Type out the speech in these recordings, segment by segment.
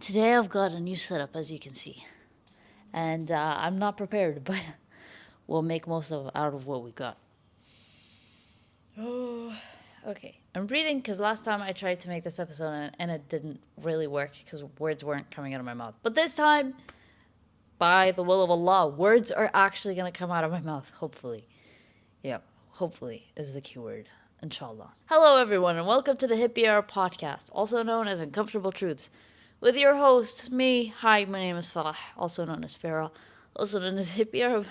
Today I've got a new setup, as you can see. And I'm not prepared, but we'll make most out of what we got. Oh, okay. I'm breathing because last time I tried to make this episode and it didn't really work because words weren't coming out of my mouth. But this time, by the will of Allah, words are actually going to come out of my mouth, hopefully. Yep, hopefully is the key word. Inshallah. Hello, everyone, and welcome to the Hippiearab Podcast, also known as Uncomfortable Truths, with your host, me. Hi, my name is Farah, also known as Farah, also known as Hippiearab.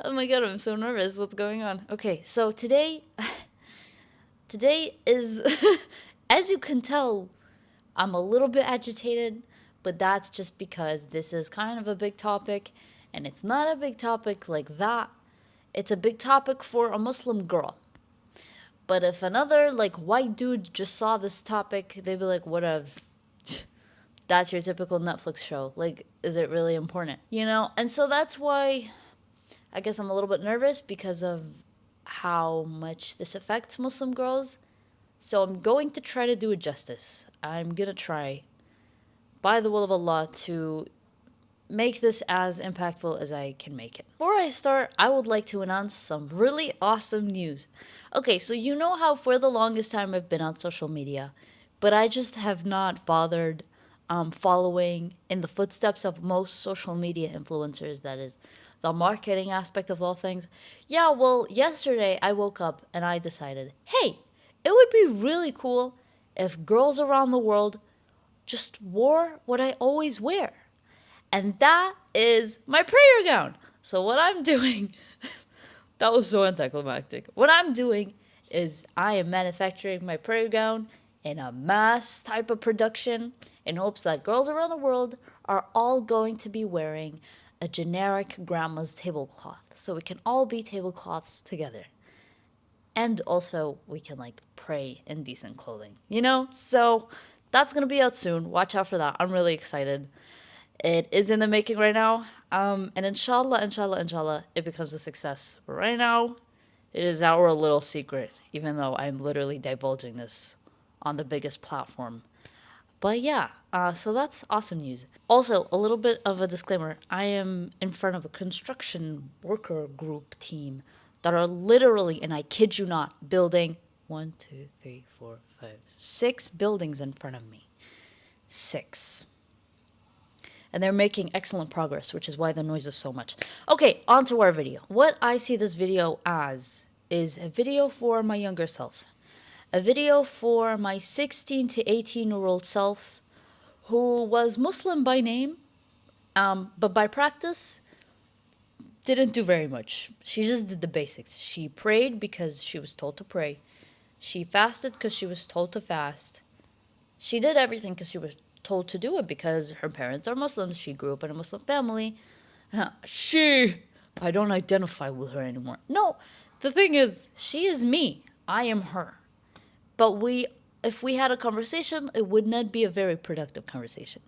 Oh my god, I'm so nervous. What's going on? Okay, so today is, as you can tell, I'm a little bit agitated, but that's just because this is kind of a big topic, and it's not a big topic like that. It's a big topic for a Muslim girl. But if another, white dude just saw this topic, they'd be like, whatevs. That's your typical Netflix show. Is it really important? And so that's why I guess I'm a little bit nervous because of how much this affects Muslim girls. So I'm going to try to do it justice. I'm going to try, by the will of Allah, to make this as impactful as I can make it. Before I start, I would like to announce some really awesome news. Okay, so you know how for the longest time I've been on social media, but I just have not bothered following in the footsteps of most social media influencers, that is, the marketing aspect of all things. Yeah, well, yesterday I woke up and I decided, hey, it would be really cool if girls around the world just wore what I always wear. And that is my prayer gown. So what I'm doing, that was so anticlimactic. What I'm doing is I am manufacturing my prayer gown in a mass type of production in hopes that girls around the world are all going to be wearing a generic grandma's tablecloth. So we can all be tablecloths together. And also we can pray in decent clothing, So that's going to be out soon. Watch out for that. I'm really excited. It is in the making right now. And inshallah, it becomes a success. But right now, it is our little secret, even though I'm literally divulging this on the biggest platform. But yeah, so that's awesome news. Also, a little bit of a disclaimer. I am in front of a construction worker group team that are literally, and I kid you not, building 1, 2, 3, 4, 5, 6 buildings in front of me. 6. And they're making excellent progress, which is why the noise is so much. Okay, on to our video. What I see this video as is a video for my younger self. A video for my 16 to 18-year-old self who was Muslim by name, but by practice didn't do very much. She just did the basics. She prayed because she was told to pray. She fasted because she was told to fast. She did everything because she was told to do it because her parents are Muslims. She grew up in a Muslim family. I don't identify with her anymore. No, the thing is, she is me. I am her. But if we had a conversation, it would not be a very productive conversation.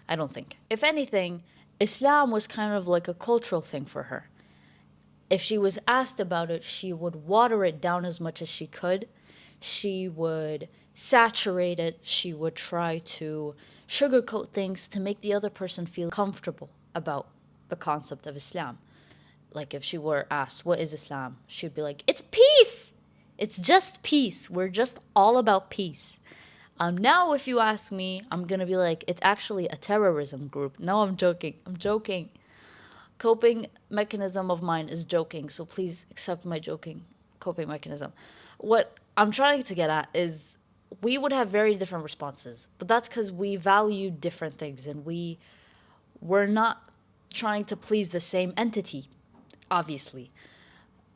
I don't think. If anything, Islam was kind of like a cultural thing for her. If she was asked about it, she would water it down as much as she could. She would saturate it. She would try to sugarcoat things to make the other person feel comfortable about the concept of Islam. If she were asked, what is Islam? She'd be like, it's peace. It's just peace. We're just all about peace. Now, if you ask me, I'm going to be like, it's actually a terrorism group. No, I'm joking. Coping mechanism of mine is joking. So please accept my joking coping mechanism. What I'm trying to get at is we would have very different responses, but that's because we value different things and we're not trying to please the same entity, obviously.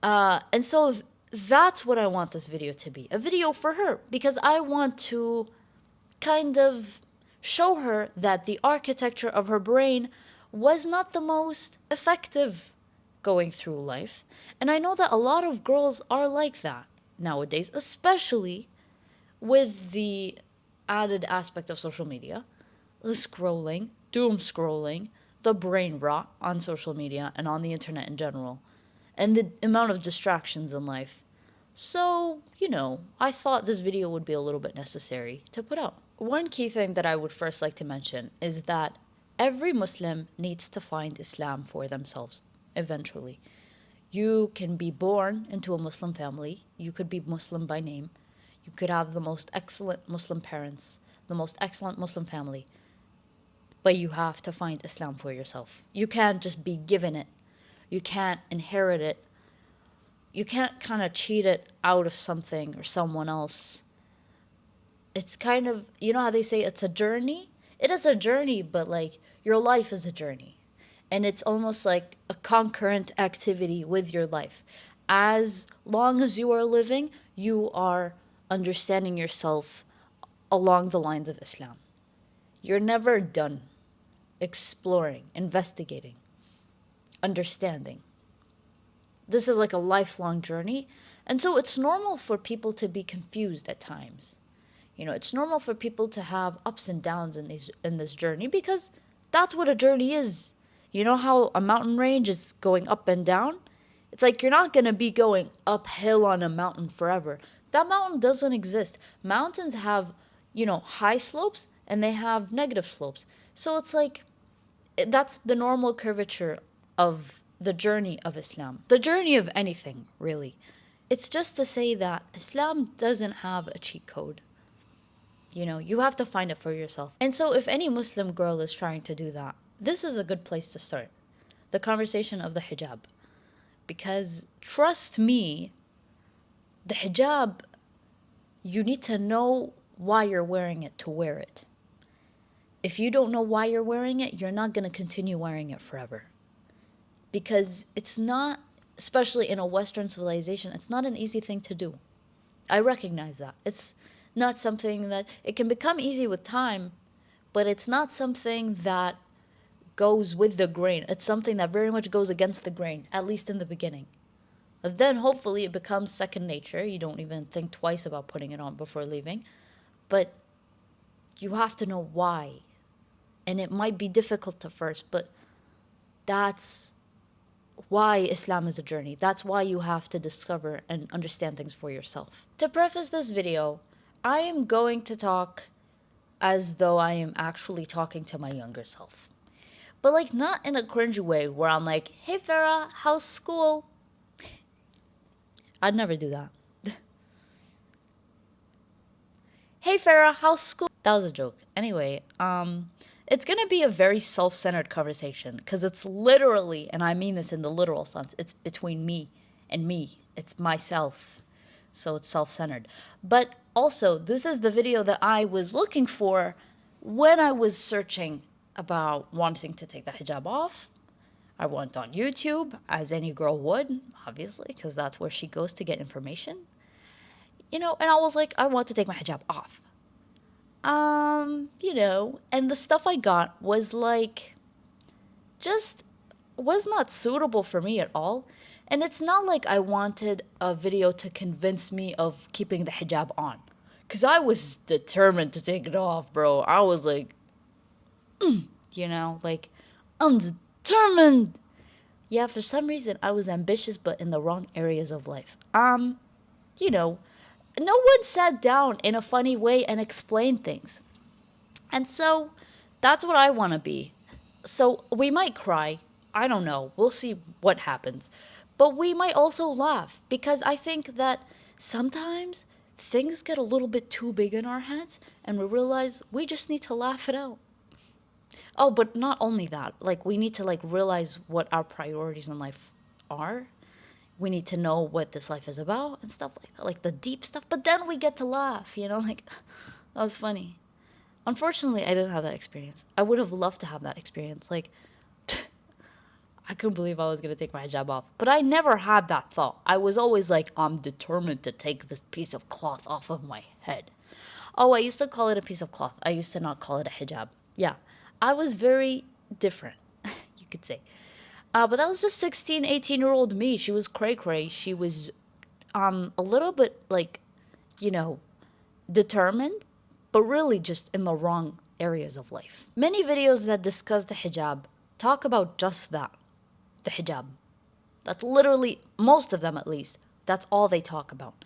And so that's what I want this video to be, a video for her, because I want to kind of show her that the architecture of her brain was not the most effective going through life. And I know that a lot of girls are like that nowadays, especially with the added aspect of social media, the scrolling, doom scrolling, the brain rot on social media and on the internet in general, and the amount of distractions in life. So, I thought this video would be a little bit necessary to put out. one key thing that I would first like to mention is that every Muslim needs to find Islam for themselves eventually. You can be born into a Muslim family, you could be Muslim by name, you could have the most excellent Muslim parents, the most excellent Muslim family, but you have to find Islam for yourself. You can't just be given it, you can't inherit it, you can't kind of cheat it out of something or someone else. It's kind of, you know how they say it's a journey? It is a journey, but like your life is a journey. And it's almost like a concurrent activity with your life. As long as you are living, you are understanding yourself along the lines of Islam. You're never done exploring, investigating, understanding. This is like a lifelong journey. And so it's normal for people to be confused at times. You know, it's normal for people to have ups and downs in this journey because that's what a journey is. You know how a mountain range is going up and down? It's like you're not going to be going uphill on a mountain forever. That mountain doesn't exist. Mountains have, high slopes and they have negative slopes. So it's like that's the normal curvature of the journey of Islam. The journey of anything, really. It's just to say that Islam doesn't have a cheat code. You have to find it for yourself. And so if any Muslim girl is trying to do that, this is a good place to start. The conversation of the hijab. Because trust me, the hijab, you need to know why you're wearing it to wear it. If you don't know why you're wearing it, you're not going to continue wearing it forever. Because it's not, especially in a Western civilization, it's not an easy thing to do. I recognize that. It's not something that, it can become easy with time, but it's not something that goes with the grain. It's something that very much goes against the grain, at least in the beginning. But then hopefully it becomes second nature. You don't even think twice about putting it on before leaving. But you have to know why. And it might be difficult at first, but that's why Islam is a journey. That's why you have to discover and understand things for yourself. To preface this video, I am going to talk as though I am actually talking to my younger self. But like not in a cringy way where I'm like, hey Farah, how's school? I'd never do that. Hey Farah, how's school? That was a joke. Anyway, it's gonna be a very self-centered conversation because it's literally, and I mean this in the literal sense, it's between me and me. It's myself. So it's self-centered. But also, this is the video that I was looking for when I was searching about wanting to take the hijab off. I went on YouTube, as any girl would, obviously, because that's where she goes to get information. And I was like, I want to take my hijab off. And the stuff I got was like, just was not suitable for me at all. And it's not like I wanted a video to convince me of keeping the hijab on. Because I was determined to take it off, bro. I was like, I'm determined. Yeah, for some reason I was ambitious, but in the wrong areas of life. No one sat down in a funny way and explained things. And so that's what I want to be. So we might cry. I don't know. We'll see what happens. But we might also laugh because I think that sometimes things get a little bit too big in our heads and we realize we just need to laugh it out. Oh, but not only that. Like we need to realize what our priorities in life are. We need to know what this life is about and stuff like that, like the deep stuff. But then we get to laugh, that was funny. Unfortunately, I didn't have that experience. I would have loved to have that experience. I couldn't believe I was going to take my hijab off. But I never had that thought. I was always like, I'm determined to take this piece of cloth off of my head. Oh, I used to call it a piece of cloth. I used to not call it a hijab. Yeah, I was very different, you could say. But that was just 16, 18-year-old me. She was cray-cray. She was a little bit, determined, but really just in the wrong areas of life. Many videos that discuss the hijab talk about just that, the hijab. That's literally, most of them at least, that's all they talk about.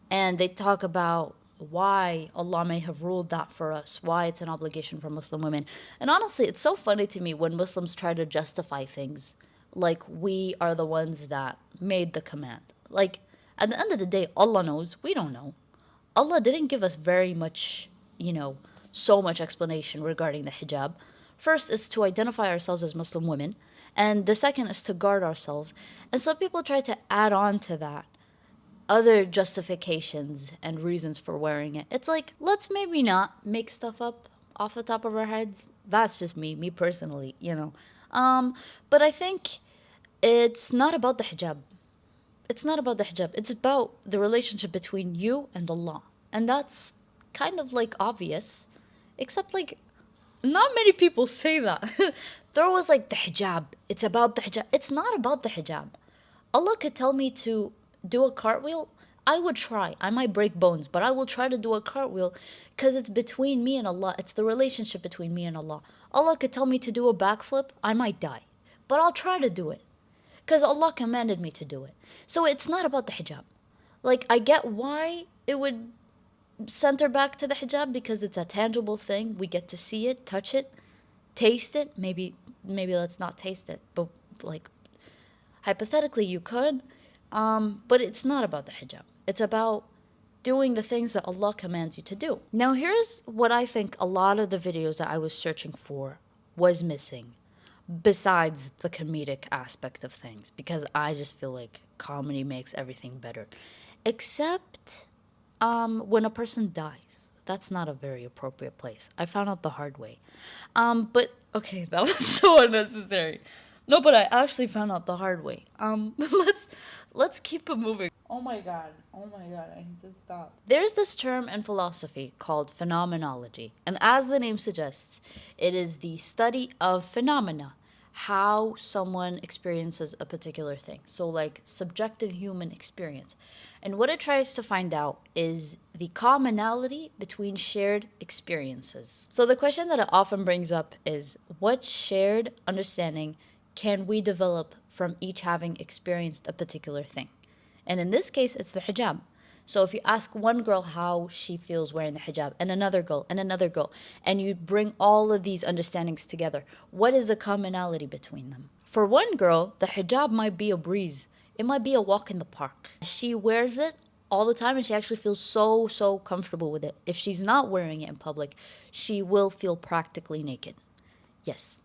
And they talk about why Allah may have ruled that for us, why it's an obligation for Muslim women. And honestly, it's so funny to me when Muslims try to justify things like we are the ones that made the command. Like, at the end of the day, Allah knows, we don't know. Allah didn't give us very much, so much explanation regarding the hijab. First is to identify ourselves as Muslim women, and the second is to guard ourselves. And some people try to add on to that other justifications and reasons for wearing it. It's like, let's maybe not make stuff up off the top of our heads. That's just me personally. But I think it's not about the hijab. It's not about the hijab. It's about the relationship between you and Allah. And that's kind of like obvious, except like not many people say that. There was like the hijab. It's about the hijab. It's not about the hijab. Allah could tell me to do a cartwheel. I would try. I might break bones, but I will try to do a cartwheel because it's between me and Allah. It's the relationship between me and Allah. Allah could tell me to do a backflip. I might die, but I'll try to do it because Allah commanded me to do it. So it's not about the hijab. Like, I get why it would center back to the hijab because it's a tangible thing. We get to see it, touch it, taste it. Maybe let's not taste it, but like hypothetically you could. But it's not about the hijab. It's about doing the things that Allah commands you to do. Now, here's what I think a lot of the videos that I was searching for was missing, besides the comedic aspect of things, because I just feel like comedy makes everything better. Except when a person dies. That's not a very appropriate place. I found out the hard way. But okay, that was so unnecessary. No, but I actually found out the hard way. Let's keep it moving. Oh my god, I need to stop. There's this term in philosophy called phenomenology, and as the name suggests, it is the study of phenomena, how someone experiences a particular thing. So like subjective human experience. And what it tries to find out is the commonality between shared experiences. So the question that it often brings up is, what shared understanding can we develop from each having experienced a particular thing? And in this case, it's the hijab. So if you ask one girl how she feels wearing the hijab, and another girl, and you bring all of these understandings together, what is the commonality between them? For one girl, the hijab might be a breeze. It might be a walk in the park. She wears it all the time and she actually feels so comfortable with it. If she's not wearing it in public, she will feel practically naked. Yes.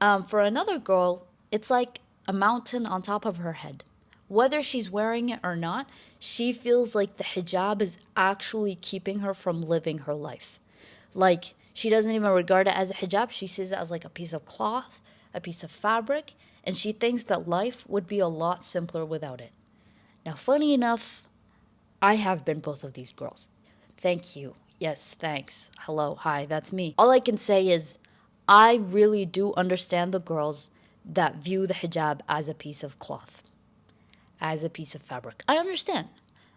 For another girl, it's like a mountain on top of her head. Whether she's wearing it or not, she feels like the hijab is actually keeping her from living her life. Like, she doesn't even regard it as a hijab. She sees it as like a piece of cloth, a piece of fabric, and she thinks that life would be a lot simpler without it. Now, funny enough, I have been both of these girls. Thank you. Yes, thanks. Hello, hi, that's me. All I can say is I really do understand the girls that view the hijab as a piece of cloth, as a piece of fabric. I understand.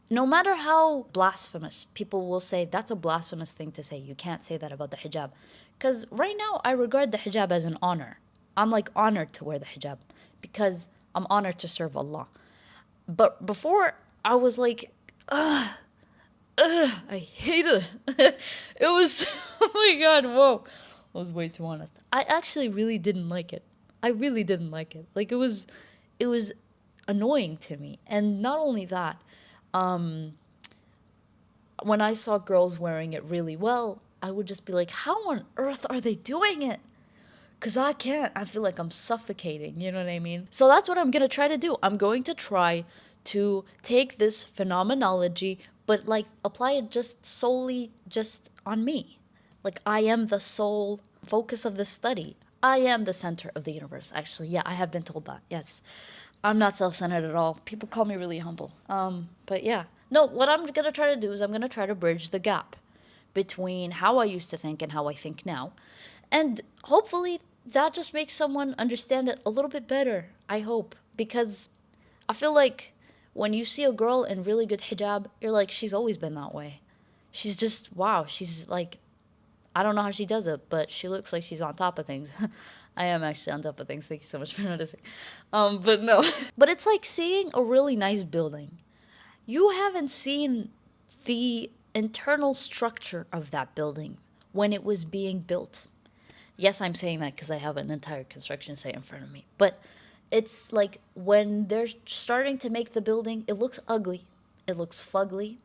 No matter how blasphemous, people will say that's a blasphemous thing to say. You can't say that about the hijab. Because right now, I regard the hijab as an honor. I'm like honored to wear the hijab because I'm honored to serve Allah. But before, I was like, I hate it. It was, oh my God, whoa. I was way too honest. I actually really didn't like it. I really didn't like it. Like, it was annoying to me. And not only that, when I saw girls wearing it really well, I would just be like, how on earth are they doing it? Because I can't. I feel like I'm suffocating. You know what I mean? So that's what I'm going to try to do. I'm going to try to take this phenomenology, but like apply it just solely just on me. Like, I am the sole focus of this study. I am the center of the universe. Actually, yeah, I have been told that. Yes. I'm not self-centered at all. People call me really humble. But yeah. No, what I'm going to try to do is I'm going to try to bridge the gap between how I used to think and how I think now. And hopefully that just makes someone understand it a little bit better. I hope. Because I feel like when you see a girl in really good hijab, you're like, she's always been that way. She's just, wow, she's like, I don't know how she does it, but she looks like she's on top of things. I am actually on top of things. Thank you so much for noticing. But no. But it's like seeing a really nice building. You haven't seen the internal structure of that building when it was being built. Yes, I'm saying that because I have an entire construction site in front of me. But it's like when they're starting to make the building, it looks ugly. It looks fugly.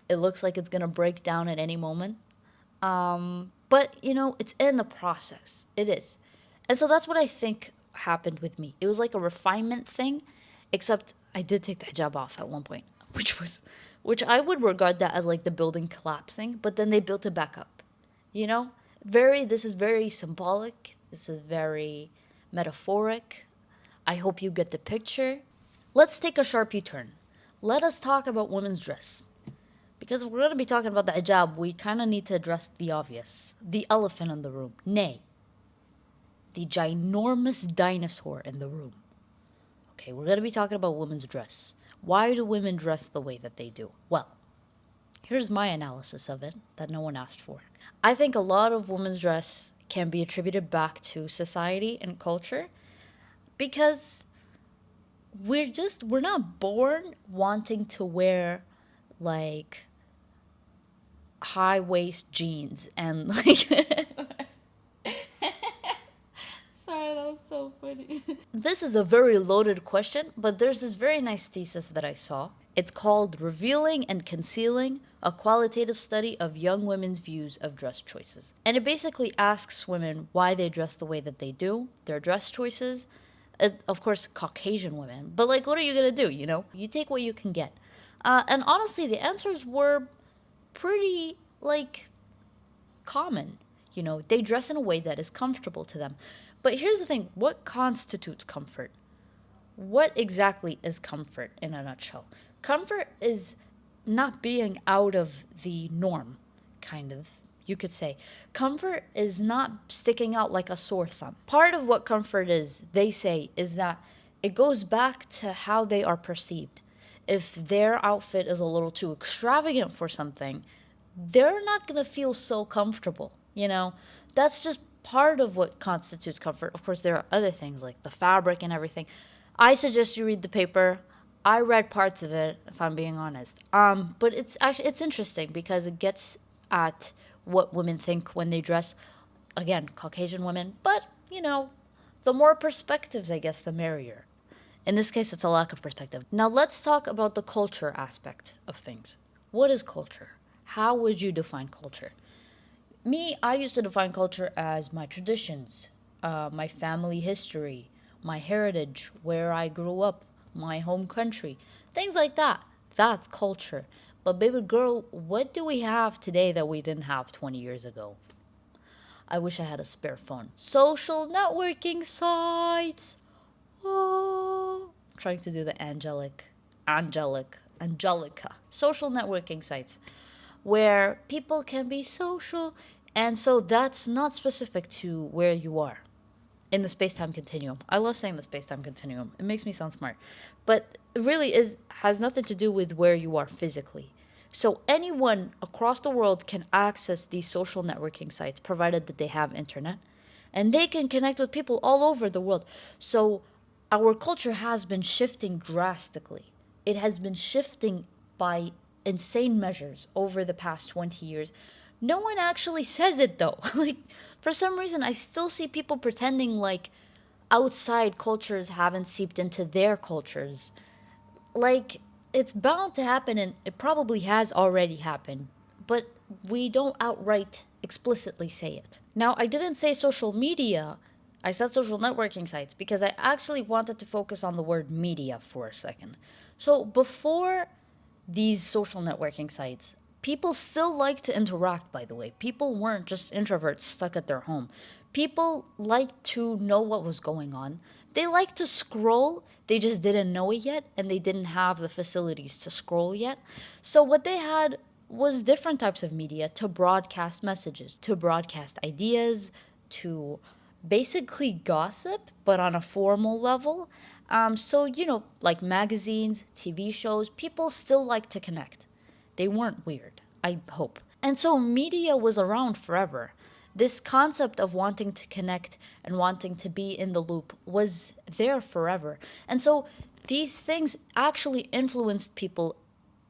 It looks like it's going to break down at any moment. But, it's in the process. It is. And so that's what I think happened with me. It was like a refinement thing, except I did take the hijab off at one point, which I would regard that as like the building collapsing, but then they built it back up. You know? This is very symbolic. This is very metaphoric. I hope you get the picture. Let's take a sharp U-turn. Let us talk about women's dress. Because if we're going to be talking about the hijab, we kind of need to address the obvious. The elephant in the room. Nay, the ginormous dinosaur in the room. Okay, we're going to be talking about women's dress. Why do women dress the way that they do? Well, here's my analysis of it that no one asked for. I think a lot of women's dress can be attributed back to society and culture because we're not born wanting to wear like high waist jeans and like sorry, that was so funny. This is a very loaded question, but there's this very nice thesis that I saw. It's called Revealing and Concealing, a qualitative study of young women's views of dress choices. And it basically asks women why they dress the way that they do, their dress choices. Of course, Caucasian women. But like, what are you going to do, You take what you can get. And honestly, the answers were pretty, like, common. They dress in a way that is comfortable to them. But here's the thing. What constitutes comfort? What exactly is comfort in a nutshell? Comfort is not being out of the norm, kind of, you could say. Comfort is not sticking out like a sore thumb. Part of what comfort is, they say, is that it goes back to how they are perceived. If their outfit is a little too extravagant for something, they're not going to feel so comfortable, That's just part of what constitutes comfort. Of course, there are other things like the fabric and everything. I suggest you read the paper. I read parts of it, if I'm being honest. But it's interesting because it gets at what women think when they dress. Again, Caucasian women. But, the more perspectives, I guess, the merrier. In this case, it's a lack of perspective. Now, let's talk about the culture aspect of things. What is culture? How would you define culture? Me, I used to define culture as my traditions, my family history, my heritage, where I grew up, my home country, things like that. That's culture. But baby girl, what do we have today that we didn't have 20 years ago? I wish I had a spare phone. Social networking sites. Oh, I'm trying to do the Angelica. Social networking sites where people can be social. And so that's not specific to where you are in the space-time continuum. I love saying the space-time continuum. It makes me sound smart. But it really has nothing to do with where you are physically. So anyone across the world can access these social networking sites, provided that they have internet. And they can connect with people all over the world. So our culture has been shifting drastically. It has been shifting by insane measures over the past 20 years. No one actually says it though. Like, for some reason, I still see people pretending like outside cultures haven't seeped into their cultures. Like, it's bound to happen, and it probably has already happened, but we don't outright explicitly say it. Now, I didn't say social media. I said social networking sites because I actually wanted to focus on the word media for a second. So before these social networking sites, people still like to interact, by the way. People weren't just introverts stuck at their home. People liked to know what was going on. They liked to scroll. They just didn't know it yet, and they didn't have the facilities to scroll yet. So what they had was different types of media to broadcast messages, to broadcast ideas, to basically gossip, but on a formal level. So, like magazines, TV shows, people still like to connect. They weren't weird, I hope. And so media was around forever. This concept of wanting to connect and wanting to be in the loop was there forever. And so these things actually influenced people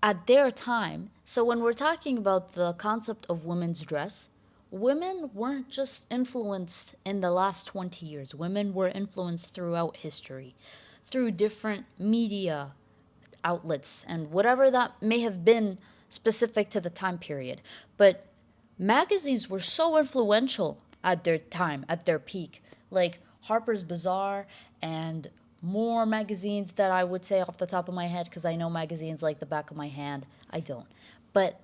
at their time So when we're talking about the concept of women's dress, women weren't just influenced in the last 20 years. Women were influenced throughout history, through different media outlets and whatever that may have been specific to the time period. But magazines were so influential at their time, at their peak. Like Harper's Bazaar and more magazines that I would say off the top of my head, because I know magazines like the back of my hand. I don't. But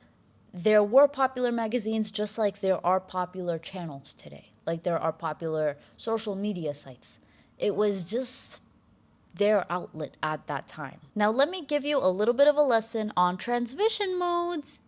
there were popular magazines just like there are popular channels today, like there are popular social media sites. It was just their outlet at that time. Now, let me give you a little bit of a lesson on transmission modes.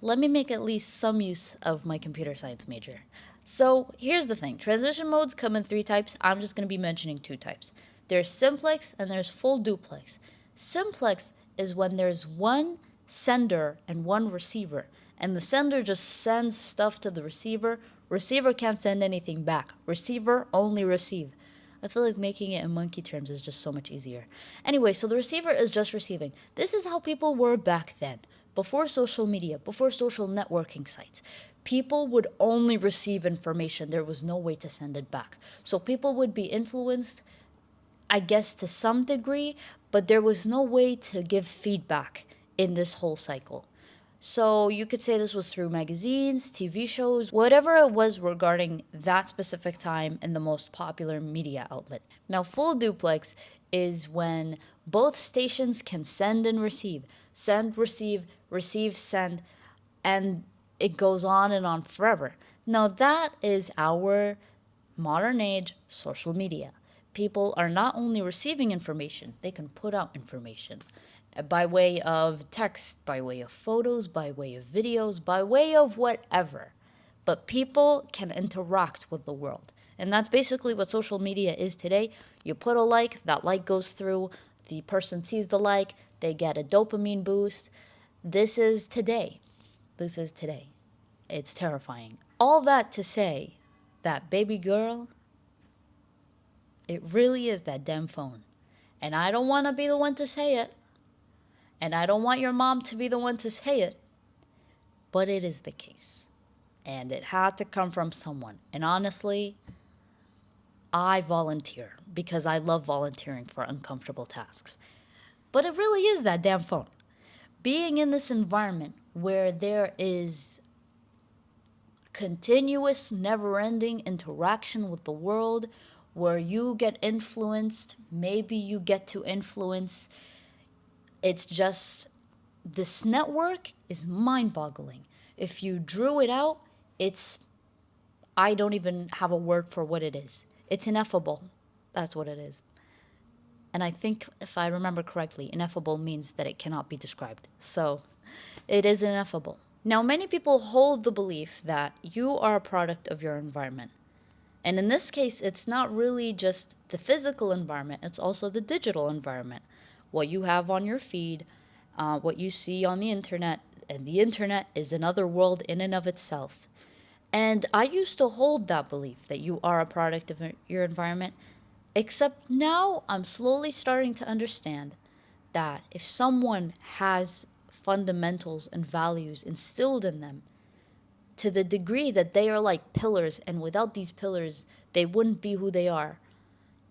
Let me make at least some use of my computer science major. So, here's the thing, transmission modes come in three types. I'm just going to be mentioning two types. There's simplex and there's full duplex. Simplex is when there's one sender and one receiver, and the sender just sends stuff to the receiver. Receiver can't send anything back. Receiver only receive. I feel like making it in monkey terms is just so much easier. Anyway, so the receiver is just receiving. This is how people were back then, before social media, before social networking sites. People would only receive information. There was no way to send it back. So people would be influenced, I guess, to some degree, but there was no way to give feedback in this whole cycle. So you could say this was through magazines, TV shows, whatever it was regarding that specific time in the most popular media outlet. Now, full duplex is when both stations can send and receive. Send, receive, receive, send, and it goes on and on forever. Now, that is our modern age social media. People are not only receiving information, they can put out information by way of text, by way of photos, by way of videos, by way of whatever. But people can interact with the world. And that's basically what social media is today. You put a like, that like goes through, the person sees the like, they get a dopamine boost. This is today. This is today. It's terrifying. All that to say that, baby girl, it really is that damn phone. And I don't want to be the one to say it. And I don't want your mom to be the one to say it. But it is the case. And it had to come from someone. And honestly, I volunteer because I love volunteering for uncomfortable tasks. But it really is that damn phone. Being in this environment where there is continuous, never-ending interaction with the world, where you get influenced, maybe you get to influence. It's just, this network is mind-boggling. If you drew it out, I don't even have a word for what it is. It's ineffable. That's what it is. And I think, if I remember correctly, ineffable means that it cannot be described. So, it is ineffable. Now, many people hold the belief that you are a product of your environment. And in this case, it's not really just the physical environment, it's also the digital environment. What you have on your feed, what you see on the internet, and the internet is another world in and of itself. And I used to hold that belief that you are a product of your environment, except now I'm slowly starting to understand that if someone has fundamentals and values instilled in them, to the degree that they are like pillars, and without these pillars, they wouldn't be who they are,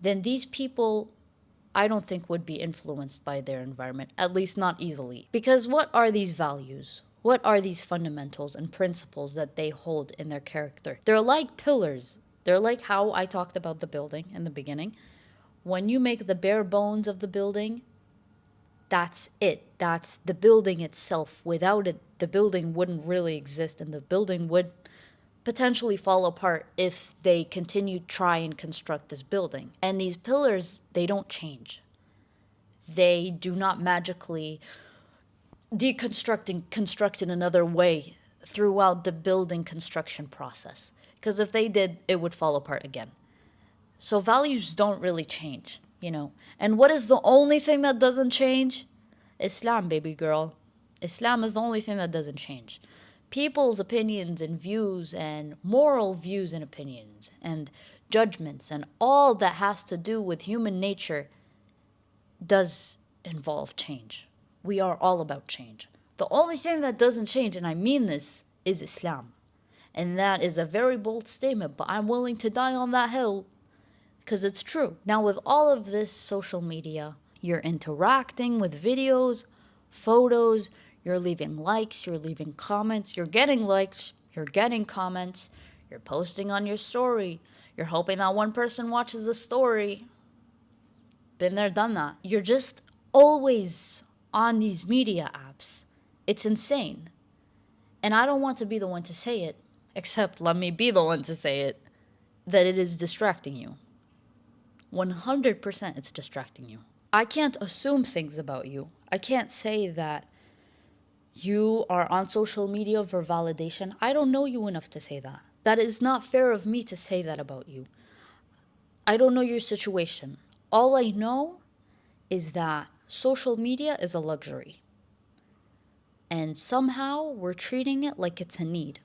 then these people, I don't think, would be influenced by their environment, at least not easily. Because what are these values? What are these fundamentals and principles that they hold in their character? They're like pillars. They're like how I talked about the building in the beginning. When you make the bare bones of the building, that's it. That's the building itself. Without it, the building wouldn't really exist, and the building would potentially fall apart if they continue to try and construct this building. And these pillars, they don't change. They do not magically deconstruct and construct in another way throughout the building construction process. Because if they did, it would fall apart again. So values don't really change, you know. And what is the only thing that doesn't change? Islam, baby girl. Islam is the only thing that doesn't change. People's opinions and views and moral views and opinions and judgments and all that has to do with human nature does involve change. We are all about change. The only thing that doesn't change, and I mean this, is Islam. And that is a very bold statement, but I'm willing to die on that hill because it's true. Now, with all of this social media, you're interacting with videos, photos, you're leaving likes, you're leaving comments, you're getting likes, you're getting comments, you're posting on your story, you're hoping that one person watches the story. Been there, done that. You're just always on these media apps. It's insane. And I don't want to be the one to say it, except let me be the one to say it, that it is distracting you. 100% it's distracting you. I can't assume things about you. I can't say that you are on social media for validation. I don't know you enough to say that. That is not fair of me to say that about you. I don't know your situation. All I know is that social media is a luxury. And somehow we're treating it like it's a need.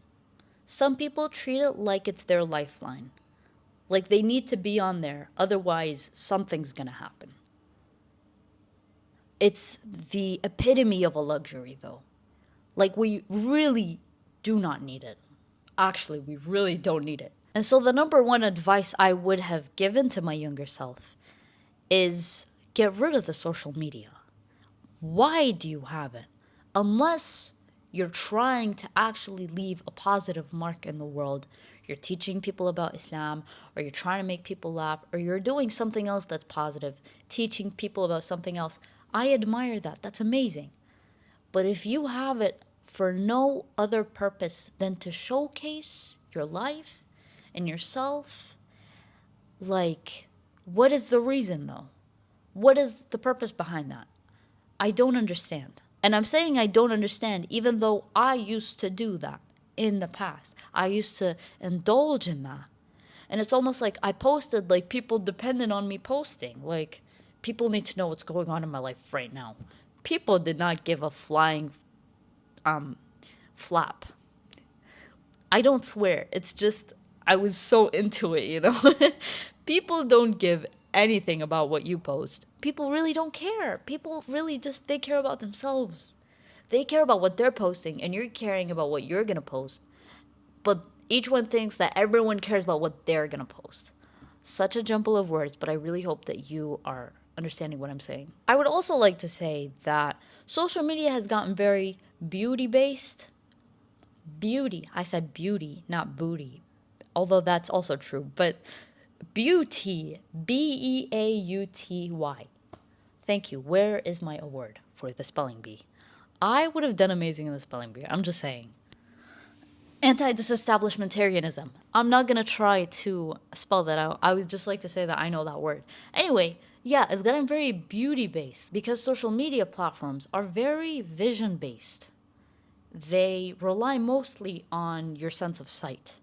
Some people treat it like it's their lifeline. Like they need to be on there, otherwise something's gonna happen. It's the epitome of a luxury, though. Like we really do not need it. Actually, we really don't need it. And so the number one advice I would have given to my younger self is get rid of the social media. Why do you have it? Unless you're trying to actually leave a positive mark in the world, you're teaching people about Islam, or you're trying to make people laugh, or you're doing something else that's positive, teaching people about something else. I admire that. That's amazing. But if you have it for no other purpose than to showcase your life and yourself, like, what is the reason though? What is the purpose behind that? I don't understand. And I'm saying I don't understand even though I used to do that in the past. I used to indulge in that. And it's almost like I posted, like people depended on me posting. Like people need to know what's going on in my life right now. People did not give a flying flap. I don't swear. It's just I was so into it, you know? People don't give anything about what you post. People really don't care. People really just, they care about themselves. They care about what they're posting, and you're caring about what you're going to post. But each one thinks that everyone cares about what they're going to post. Such a jumble of words, but I really hope that you are understanding what I'm saying. I would also like to say that social media has gotten very beauty based. Beauty. I said beauty, not booty. Although that's also true, but beauty. Beauty. Thank you. Where is my award for the spelling bee? I would have done amazing in the spelling bee. I'm just saying. Anti-disestablishmentarianism. I'm not going to try to spell that out. I would just like to say that I know that word. Anyway, yeah, it's gotten very beauty-based because social media platforms are very vision-based. They rely mostly on your sense of sight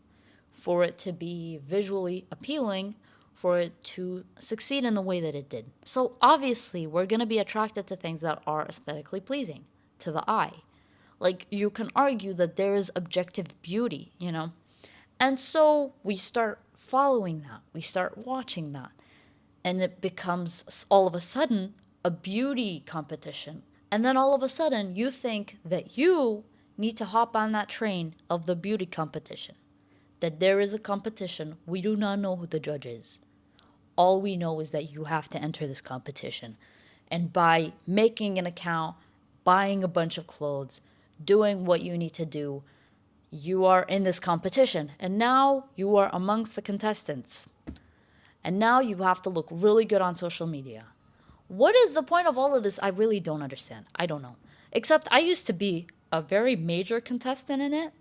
for it to be visually appealing, for it to succeed in the way that it did. So obviously, we're going to be attracted to things that are aesthetically pleasing to the eye. Like, you can argue that there is objective beauty, you know? And so we start following that. We start watching that. And it becomes, all of a sudden, a beauty competition. And then all of a sudden, you think that you need to hop on that train of the beauty competition. That there is a competition. We do not know who the judge is. All we know is that you have to enter this competition. And by making an account, buying a bunch of clothes, doing what you need to do, you are in this competition. And now you are amongst the contestants. And now you have to look really good on social media. What is the point of all of this? I really don't understand. I don't know. Except I used to be a very major contestant in it,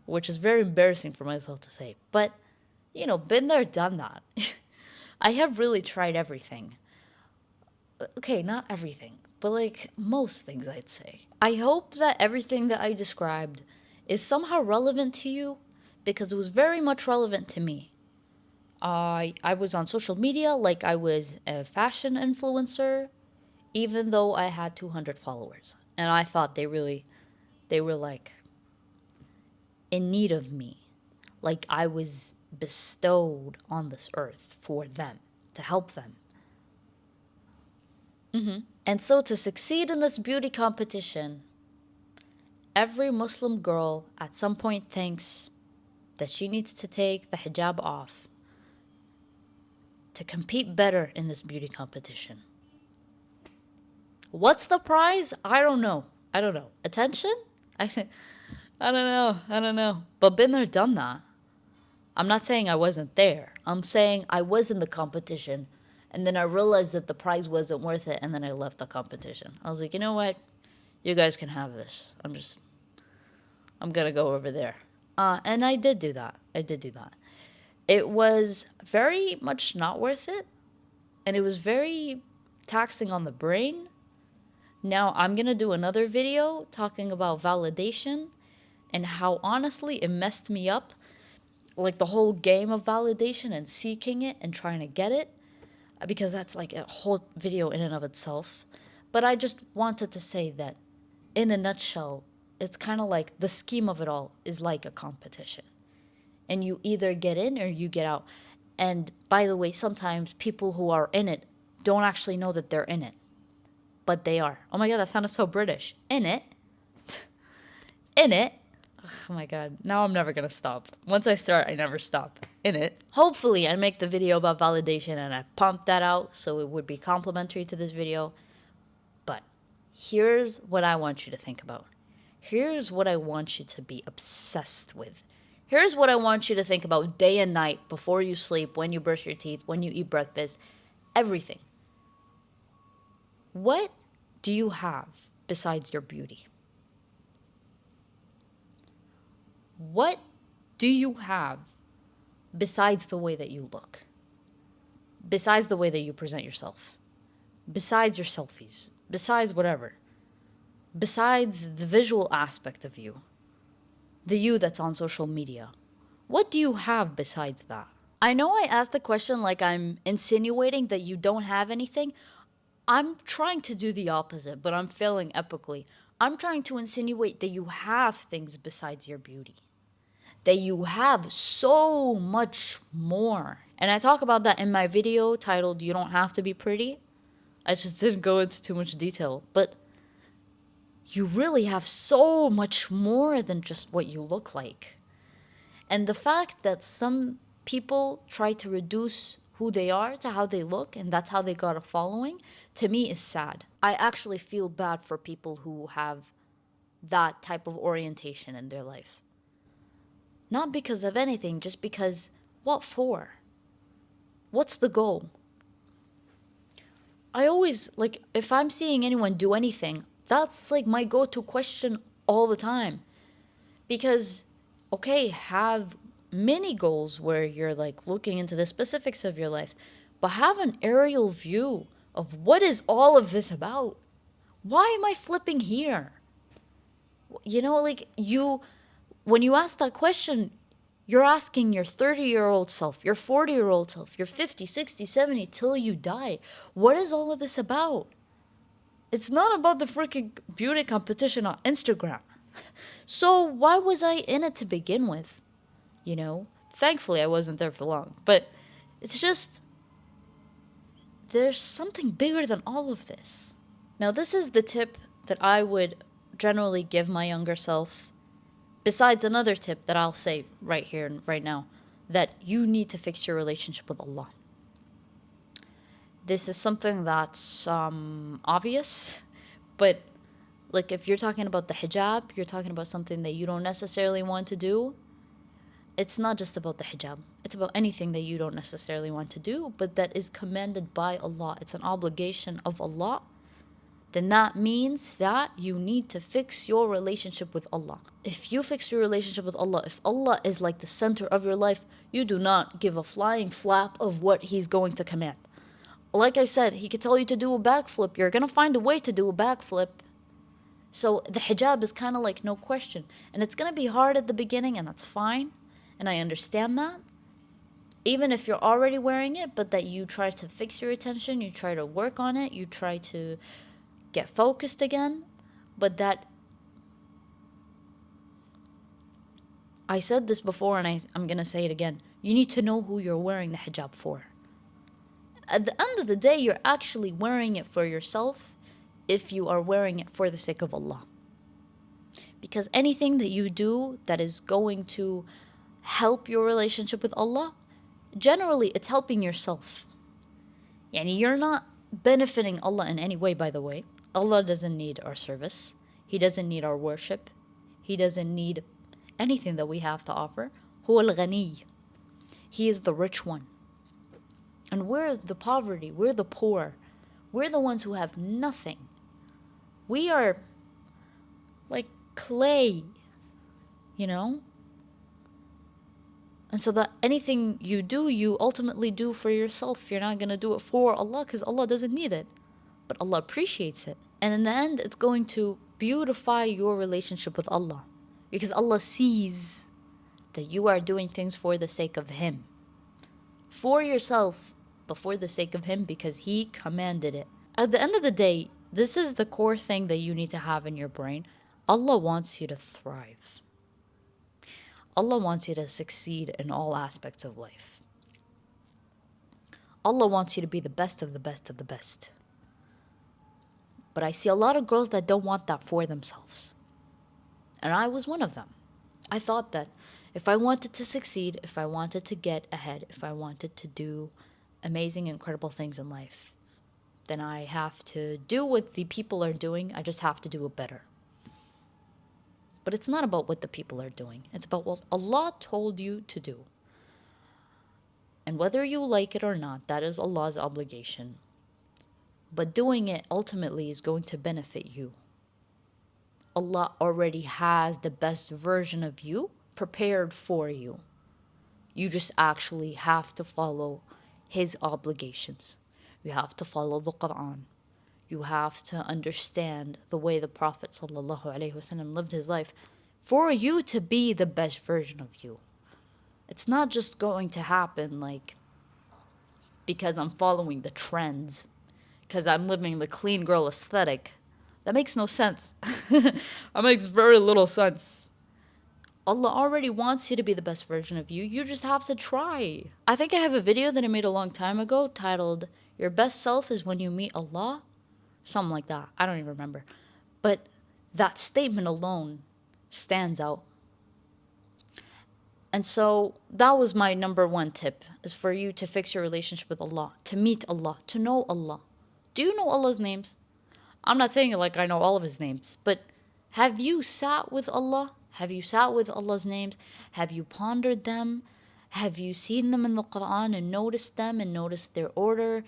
which is very embarrassing for myself to say. But, you know, been there, done that. I have really tried everything. Okay, not everything, but like most things, I'd say. I hope that everything that I described is somehow relevant to you because it was very much relevant to me. I was on social media like I was a fashion influencer, even though I had 200 followers. And I thought they were like in need of me. Like I was bestowed on this earth for them, to help them. And so to succeed in this beauty competition, every Muslim girl at some point thinks that she needs to take the hijab off to compete better in this beauty competition. What's the prize? I don't know. Attention? I don't know. But been there, done that. I'm not saying I wasn't there. I'm saying I was in the competition, and then I realized that the prize wasn't worth it, and then I left the competition. I was like, you know what? You guys can have this. I'm gonna go over there. And I did do that. It was very much not worth it, and it was very taxing on the brain. Now I'm gonna do another video talking about validation and how honestly it messed me up, like the whole game of validation and seeking it and trying to get it, because that's like a whole video in and of itself. But I just wanted to say that in a nutshell, it's kind of like the scheme of it all is like a competition. And you either get in or you get out. And by the way, sometimes people who are in it don't actually know that they're in it. But they are. Oh my God, that sounded so British. In it. In it. Oh my God. Now I'm never going to stop. Once I start, I never stop. In it. Hopefully I make the video about validation and I pump that out so it would be complimentary to this video. But here's what I want you to think about. Here's what I want you to be obsessed with. Here's what I want you to think about day and night, before you sleep, when you brush your teeth, when you eat breakfast, everything. What do you have besides your beauty? What do you have besides the way that you look? Besides the way that you present yourself? Besides your selfies? Besides whatever? Besides the visual aspect of you? The you that's on social media? What do you have besides that? I know I asked the question like I'm insinuating that you don't have anything. I'm trying to do the opposite, but I'm failing epically. I'm trying to insinuate that you have things besides your beauty. That you have so much more. And I talk about that in my video titled, You Don't Have to Be Pretty. I just didn't go into too much detail. But you really have so much more than just what you look like. And the fact that some people try to reduce who they are to how they look, and that's how they got a following, to me is sad. I actually feel bad for people who have that type of orientation in their life. Not because of anything, just because, what for? What's the goal? I always, like, if I'm seeing anyone do anything, that's like my go-to question all the time. Because, okay, have mini goals where you're like looking into the specifics of your life, but have an aerial view of what is all of this about. Why am I flipping here? You know, like when you ask that question, you're asking your 30-year-old self, your 40-year-old self, your 50, 60, 70 till you die. What is all of this about? It's not about the freaking beauty competition on Instagram. So why was I in it to begin with? You know, thankfully I wasn't there for long. But it's just, there's something bigger than all of this. Now, this is the tip that I would generally give my younger self. Besides another tip that I'll say right here and right now, that you need to fix your relationship with Allah. This is something that's obvious, but like if you're talking about the hijab, you're talking about something that you don't necessarily want to do. It's not just about the hijab. It's about anything that you don't necessarily want to do, but that is commanded by Allah. It's an obligation of Allah. Then that means that you need to fix your relationship with Allah. If you fix your relationship with Allah, if Allah is like the center of your life, you do not give a flying flap of what He's going to command. Like I said, He could tell you to do a backflip. You're going to find a way to do a backflip. So the hijab is kind of like no question. And it's going to be hard at the beginning, and that's fine. And I understand that. Even if you're already wearing it, but that you try to fix your attention, you try to work on it, you try to get focused again. But that, I said this before and I'm going to say it again. You need to know who you're wearing the hijab for. At the end of the day, you're actually wearing it for yourself if you are wearing it for the sake of Allah. Because anything that you do that is going to help your relationship with Allah, generally it's helping yourself. Yani you're not benefiting Allah in any way, by the way. Allah doesn't need our service. He doesn't need our worship. He doesn't need anything that we have to offer. Huwa al-ghani. He is the rich one. And we're the poverty. We're the poor. We're the ones who have nothing. We are like clay, you know? And so that anything you do, you ultimately do for yourself. You're not going to do it for Allah because Allah doesn't need it. But Allah appreciates it. And in the end, it's going to beautify your relationship with Allah. Because Allah sees that you are doing things for the sake of Him. For yourself, but for the sake of Him because He commanded it. At the end of the day, this is the core thing that you need to have in your brain. Allah wants you to thrive. Allah wants you to succeed in all aspects of life. Allah wants you to be the best of the best of the best. But I see a lot of girls that don't want that for themselves. And I was one of them. I thought that if I wanted to succeed, if I wanted to get ahead, if I wanted to do amazing, incredible things in life, then I have to do what the people are doing. I just have to do it better. But it's not about what the people are doing. It's about what Allah told you to do. And whether you like it or not, that is Allah's obligation. But doing it ultimately is going to benefit you. Allah already has the best version of you prepared for you. You just actually have to follow His obligations. You have to follow the Quran. You have to understand the way the Prophet ﷺ lived his life for you to be the best version of you. It's not just going to happen like because I'm following the trends, because I'm living the clean girl aesthetic. That makes no sense. That makes very little sense. Allah already wants you to be the best version of you. You just have to try. I think I have a video that I made a long time ago titled, "Your Best Self is When You Meet Allah." Something like that. I don't even remember. But that statement alone stands out. And so that was my number one tip, is for you to fix your relationship with Allah, to meet Allah, to know Allah. Do you know Allah's names? I'm not saying it like I know all of His names, but have you sat with Allah? Have you sat with Allah's names? Have you pondered them? Have you seen them in the Quran and noticed them and noticed their order?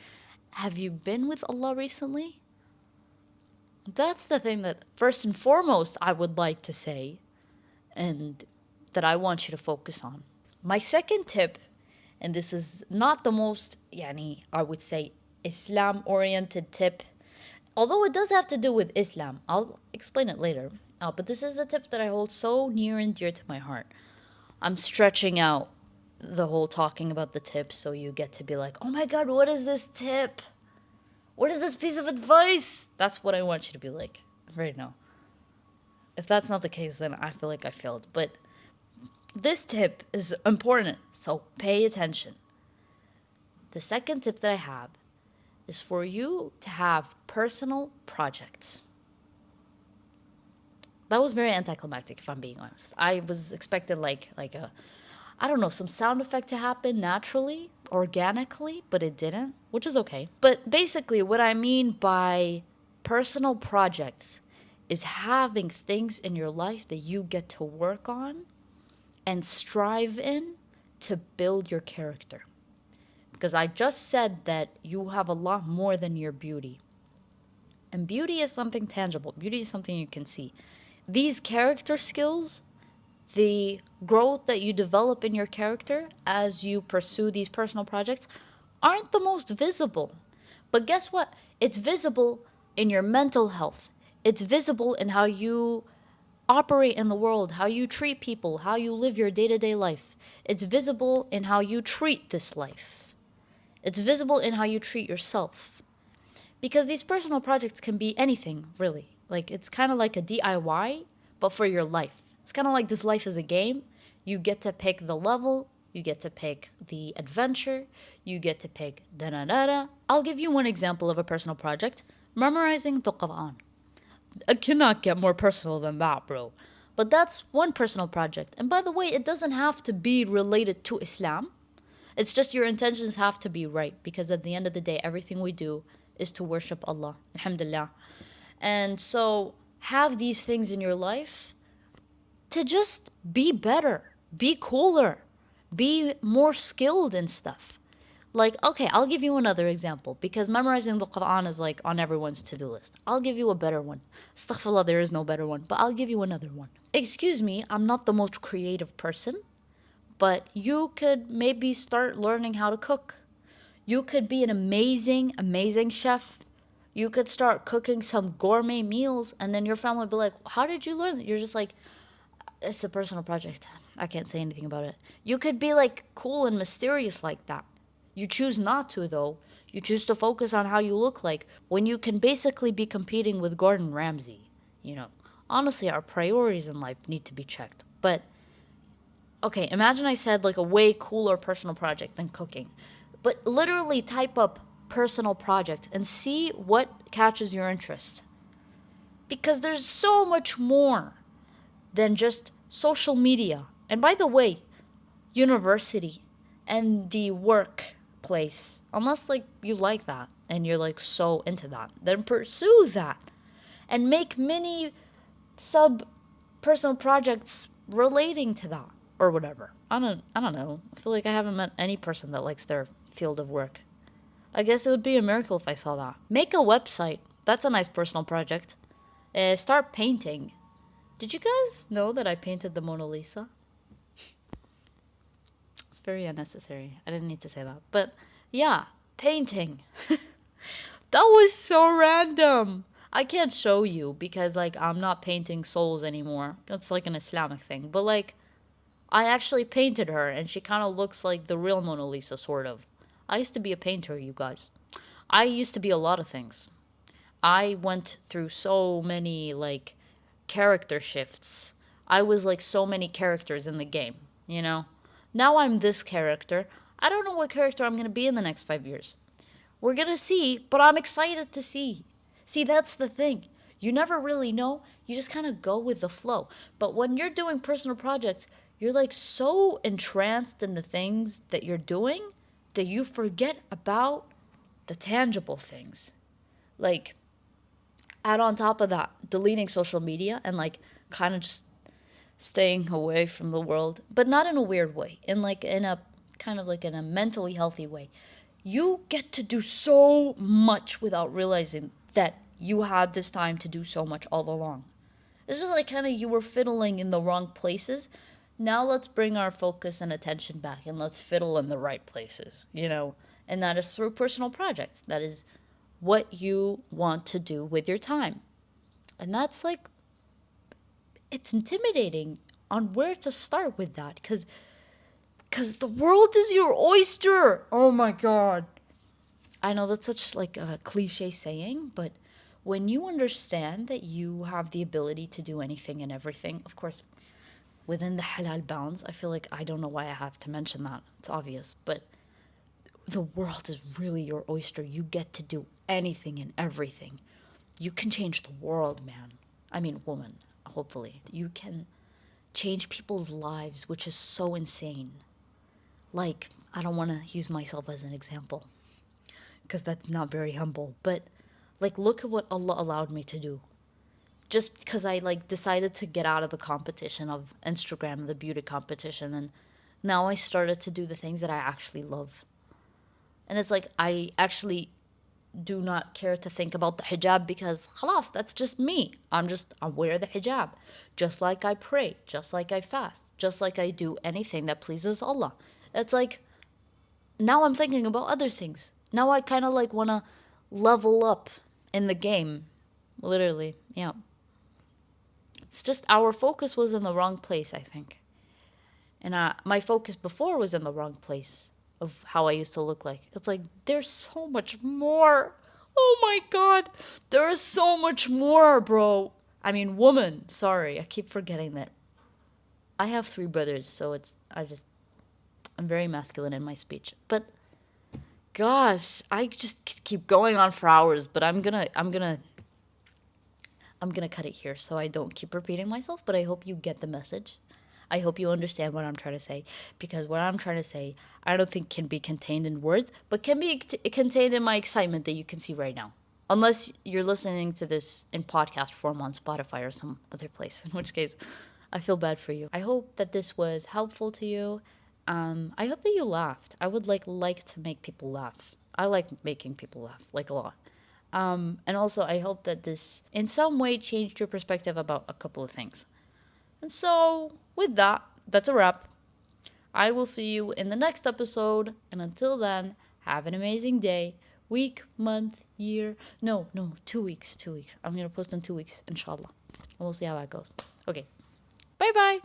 Have you been with Allah recently? That's the thing that first and foremost I would like to say and that I want you to focus on. My second tip, and this is not the most, I would say Islam-oriented tip, although it does have to do with Islam. I'll explain it later. But this is a tip that I hold so near and dear to my heart. I'm stretching out the whole talking about the tips so you get to be like, oh my God, what is this tip? What is this piece of advice? That's what I want you to be like right now. If that's not the case, then I feel like I failed. But this tip is important, so pay attention. The second tip that I have is for you to have personal projects. That was very anticlimactic, if I'm being honest. I was expecting like a, I don't know, some sound effect to happen naturally, organically, but it didn't, which is okay. But basically what I mean by personal projects is having things in your life that you get to work on and strive in to build your character. Because I just said that you have a lot more than your beauty. And beauty is something tangible. Beauty is something you can see. These character skills, the growth that you develop in your character as you pursue these personal projects, aren't the most visible. But guess what? It's visible in your mental health. It's visible in how you operate in the world, how you treat people, how you live your day-to-day life. It's visible in how you treat this life. It's visible in how you treat yourself. Because these personal projects can be anything, really. Like, it's kind of like a DIY, but for your life. It's kind of like this life is a game. You get to pick the level. You get to pick the adventure. You get to pick da-da-da-da. I'll give you one example of a personal project. Memorizing the Quran. I cannot get more personal than that, bro. But that's one personal project. And by the way, it doesn't have to be related to Islam. It's just your intentions have to be right, because at the end of the day, everything we do is to worship Allah. Alhamdulillah. And so have these things in your life to just be better, be cooler, be more skilled in stuff. Like, okay, I'll give you another example, because memorizing the Quran is like on everyone's to do list. I'll give you a better one. Astaghfirullah, there is no better one, but I'll give you another one. Excuse me, I'm not the most creative person, but you could maybe start learning how to cook. You could be an amazing, amazing chef. You could start cooking some gourmet meals, and then your family would be like, how did you learn? You're just like, it's a personal project. I can't say anything about it. You could be like cool and mysterious like that. You choose not to, though. You choose to focus on how you look like, when you can basically be competing with Gordon Ramsay. You know, honestly, our priorities in life need to be checked. But okay, imagine I said like a way cooler personal project than cooking. But literally type up personal project and see what catches your interest. Because there's so much more than just social media. And by the way, university and the workplace, unless like you like that and you're like so into that, then pursue that and make many sub personal projects relating to that or whatever. I don't know. I feel like I haven't met any person that likes their field of work. I guess it would be a miracle if I saw that. Make a website. That's a nice personal project. Start painting. Did you guys know that I painted the Mona Lisa? It's very unnecessary. I didn't need to say that. But yeah, painting. That was so random. I can't show you because like I'm not painting souls anymore. That's like an Islamic thing. But like I actually painted her and she kind of looks like the real Mona Lisa, sort of. I used to be a painter, you guys. I used to be a lot of things. I went through so many like character shifts. I was like so many characters in the game, you know? Now I'm this character. I don't know what character I'm going to be in the next 5 years. We're going to see, but I'm excited to see. See, that's the thing. You never really know. You just kind of go with the flow. But when you're doing personal projects, you're like so entranced in the things that you're doing that you forget about the tangible things. Like, add on top of that, deleting social media and like kind of just staying away from the world, but not in a weird way, in like in a kind of like in a mentally healthy way. You get to do so much without realizing that you had this time to do so much all along. It's just like kind of you were fiddling in the wrong places. Now let's bring our focus and attention back and let's fiddle in the right places, you know? And that is through personal projects. That is what you want to do with your time. And that's like, it's intimidating on where to start with that because the world is your oyster. Oh my God. I know that's such like a cliche saying, but when you understand that you have the ability to do anything and everything, of course, within the halal bounds, I feel like I don't know why I have to mention that. It's obvious, but the world is really your oyster. You get to do anything and everything. You can change the world, man. I mean, woman, hopefully. You can change people's lives, which is so insane. Like, I don't want to use myself as an example because that's not very humble, but like, look at what Allah allowed me to do. Just because I like decided to get out of the competition of Instagram, the beauty competition, and now I started to do the things that I actually love. And it's like I actually do not care to think about the hijab because khalas, that's just me. I wear the hijab. Just like I pray, just like I fast, just like I do anything that pleases Allah. It's like now I'm thinking about other things. Now I kind of like want to level up in the game. Literally, yeah. It's just our focus was in the wrong place, I think. And my focus before was in the wrong place of how I used to look like. It's like, there's so much more. Oh my God. There is so much more, bro. I mean, woman. Sorry, I keep forgetting that. I have 3 brothers, so I'm very masculine in my speech. But gosh, I just keep going on for hours, but I'm gonna I'm gonna cut it here so I don't keep repeating myself, but I hope you get the message. I hope you understand what I'm trying to say, because what I'm trying to say, I don't think can be contained in words, but can be contained in my excitement that you can see right now. Unless you're listening to this in podcast form on Spotify or some other place, in which case I feel bad for you. I hope that this was helpful to you. I hope that you laughed. I would like to make people laugh. I like making people laugh, like a lot. And also, I hope that this in some way changed your perspective about a couple of things. And so, with that, that's a wrap. I will see you in the next episode. And until then, have an amazing day, week, month, year. No, 2 weeks. 2 weeks. I'm going to post in 2 weeks, inshallah. And we'll see how that goes. Okay. Bye bye.